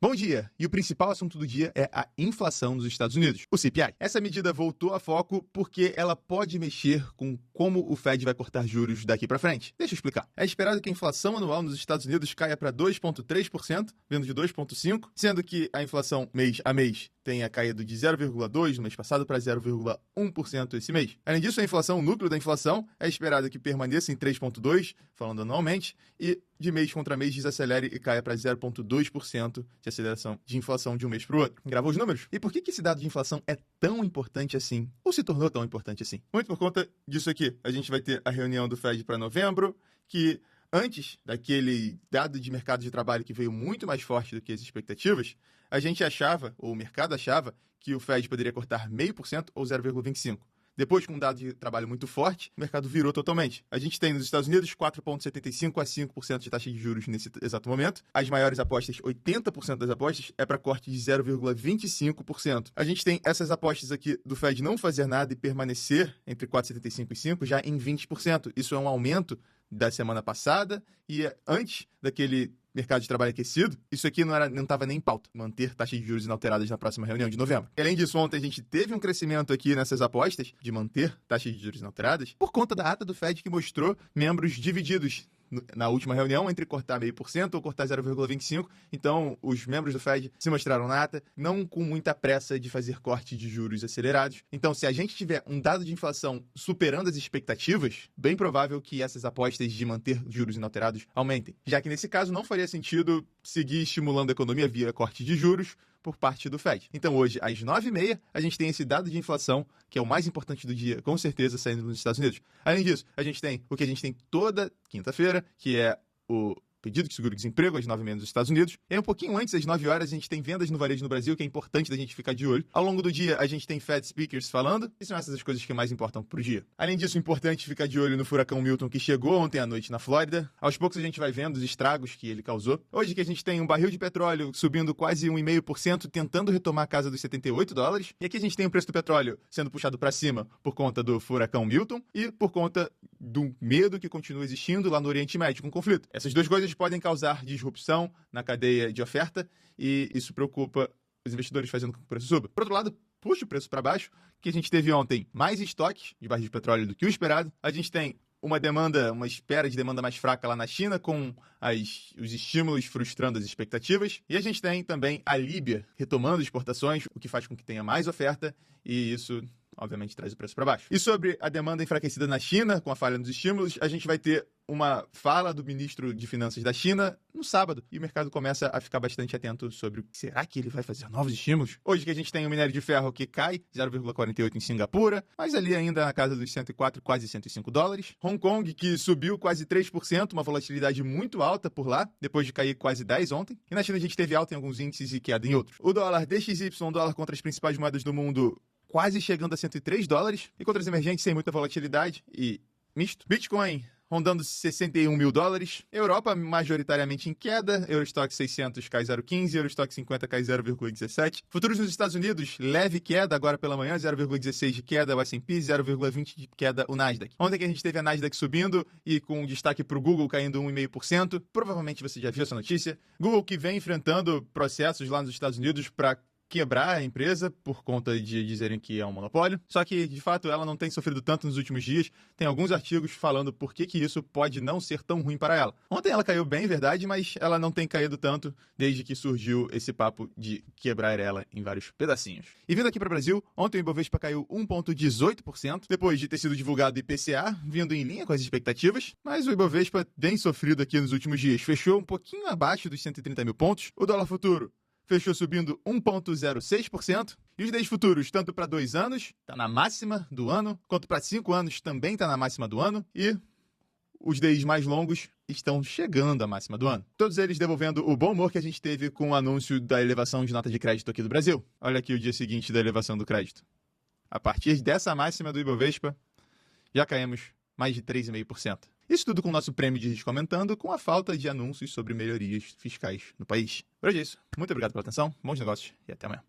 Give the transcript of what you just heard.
Bom dia! E o principal assunto do dia é a inflação nos Estados Unidos, o CPI. Essa medida voltou a foco porque ela pode mexer com como o Fed vai cortar juros daqui para frente. Deixa eu explicar. É esperado que a inflação anual nos Estados Unidos caia para 2,3%, vindo de 2,5%, sendo que a inflação mês a mês tenha caído de 0,2% no mês passado para 0,1% esse mês. Além disso, a inflação, o núcleo da inflação, é esperado que permaneça em 3,2%, falando anualmente, e de mês contra mês desacelere e caia para 0,2% de aceleração de inflação de um mês para o outro. Gravou os números? E por que esse dado de inflação é tão importante assim? Ou se tornou tão importante assim? Muito por conta disso aqui. A gente vai ter a reunião do Fed para novembro, que antes daquele dado de mercado de trabalho que veio muito mais forte do que as expectativas, a gente achava, ou o mercado achava, que o Fed poderia cortar 0,5% ou 0,25%. Depois, com um dado de trabalho muito forte, o mercado virou totalmente. A gente tem nos Estados Unidos 4,75% a 5% de taxa de juros nesse exato momento. As maiores apostas, 80% das apostas, é para corte de 0,25%. A gente tem essas apostas aqui do Fed não fazer nada e permanecer entre 4,75% e 5% já em 20%. Isso é um aumento da semana passada e antes daquele mercado de trabalho aquecido, isso aqui não estava nem em pauta, manter taxas de juros inalteradas na próxima reunião de novembro. Além disso, ontem a gente teve um crescimento aqui nessas apostas de manter taxas de juros inalteradas por conta da ata do Fed que mostrou membros divididos na última reunião entre cortar 0,5% ou cortar 0,25%. Então, os membros do Fed se mostraram na ata, não com muita pressa de fazer corte de juros acelerados. Então, se a gente tiver um dado de inflação superando as expectativas, bem provável que essas apostas de manter juros inalterados aumentem. Já que, nesse caso, não faria sentido seguir estimulando a economia via corte de juros por parte do Fed. Então, hoje, às 9h30, a gente tem esse dado de inflação, que é o mais importante do dia, com certeza, saindo nos Estados Unidos. Além disso, a gente tem o que a gente tem toda quinta-feira, que é o pedido de seguro-desemprego às 9h30 nos Estados Unidos. E aí, um pouquinho antes, às 9 horas, a gente tem vendas no varejo no Brasil, que é importante da gente ficar de olho. Ao longo do dia, a gente tem Fed speakers falando, e são essas as coisas que mais importam pro dia. Além disso, é importante ficar de olho no furacão Milton, que chegou ontem à noite na Flórida. Aos poucos, a gente vai vendo os estragos que ele causou. Hoje que a gente tem um barril de petróleo subindo quase 1,5%, tentando retomar a casa dos $78. E aqui a gente tem o preço do petróleo sendo puxado para cima por conta do furacão Milton e por conta do medo que continua existindo lá no Oriente Médio com o conflito. Essas duas coisas podem causar disrupção na cadeia de oferta e isso preocupa os investidores, fazendo com que o preço suba. Por outro lado, puxa o preço para baixo, que a gente teve ontem mais estoques de barris de petróleo do que o esperado. A gente tem uma espera de demanda mais fraca lá na China, com os estímulos frustrando as expectativas. E a gente tem também a Líbia retomando exportações, o que faz com que tenha mais oferta, e isso obviamente traz o preço para baixo. E sobre a demanda enfraquecida na China, com a falha nos estímulos, a gente vai ter uma fala do ministro de Finanças da China no sábado, e o mercado começa a ficar bastante atento sobre será que ele vai fazer novos estímulos? Hoje que a gente tem o minério de ferro que cai 0,48 em Singapura, mas ali ainda na casa dos 104, quase $105. Hong Kong, que subiu quase 3%, uma volatilidade muito alta por lá, depois de cair quase 10 ontem. E na China a gente teve alta em alguns índices e queda em outros. O dólar DXY, dólar contra as principais moedas do mundo, quase chegando a $103, e contra as emergentes sem muita volatilidade e misto. Bitcoin rondando $61 mil. Europa majoritariamente em queda. Eurostock 600 cai 0,15, Eurostock 50 cai 0,17. Futuros nos Estados Unidos, leve queda agora pela manhã, 0,16 de queda o S&P, 0,20 de queda o Nasdaq. Ontem que a gente teve a Nasdaq subindo e com destaque para o Google caindo 1,5%. Provavelmente você já viu essa notícia. Google que vem enfrentando processos lá nos Estados Unidos para quebrar a empresa por conta de dizerem que é um monopólio. Só que, de fato, ela não tem sofrido tanto nos últimos dias. Tem alguns artigos falando por que isso pode não ser tão ruim para ela. Ontem ela caiu bem, verdade, mas ela não tem caído tanto desde que surgiu esse papo de quebrar ela em vários pedacinhos. E vindo aqui para o Brasil, ontem o Ibovespa caiu 1,18%, depois de ter sido divulgado o IPCA, vindo em linha com as expectativas, mas o Ibovespa tem sofrido aqui nos últimos dias. Fechou um pouquinho abaixo dos 130 mil pontos. O dólar futuro fechou subindo 1,06%. E os DIs futuros, tanto para 2 anos, está na máxima do ano, quanto para 5 anos, também está na máxima do ano. E os DIs mais longos estão chegando à máxima do ano. Todos eles devolvendo o bom humor que a gente teve com o anúncio da elevação de nota de crédito aqui do Brasil. Olha aqui o dia seguinte da elevação do crédito. A partir dessa máxima do Ibovespa, já caímos mais de 3,5%. Isso tudo com o nosso prêmio de risco aumentando, com a falta de anúncios sobre melhorias fiscais no país. Por hoje é isso. Muito obrigado pela atenção, bons negócios e até amanhã.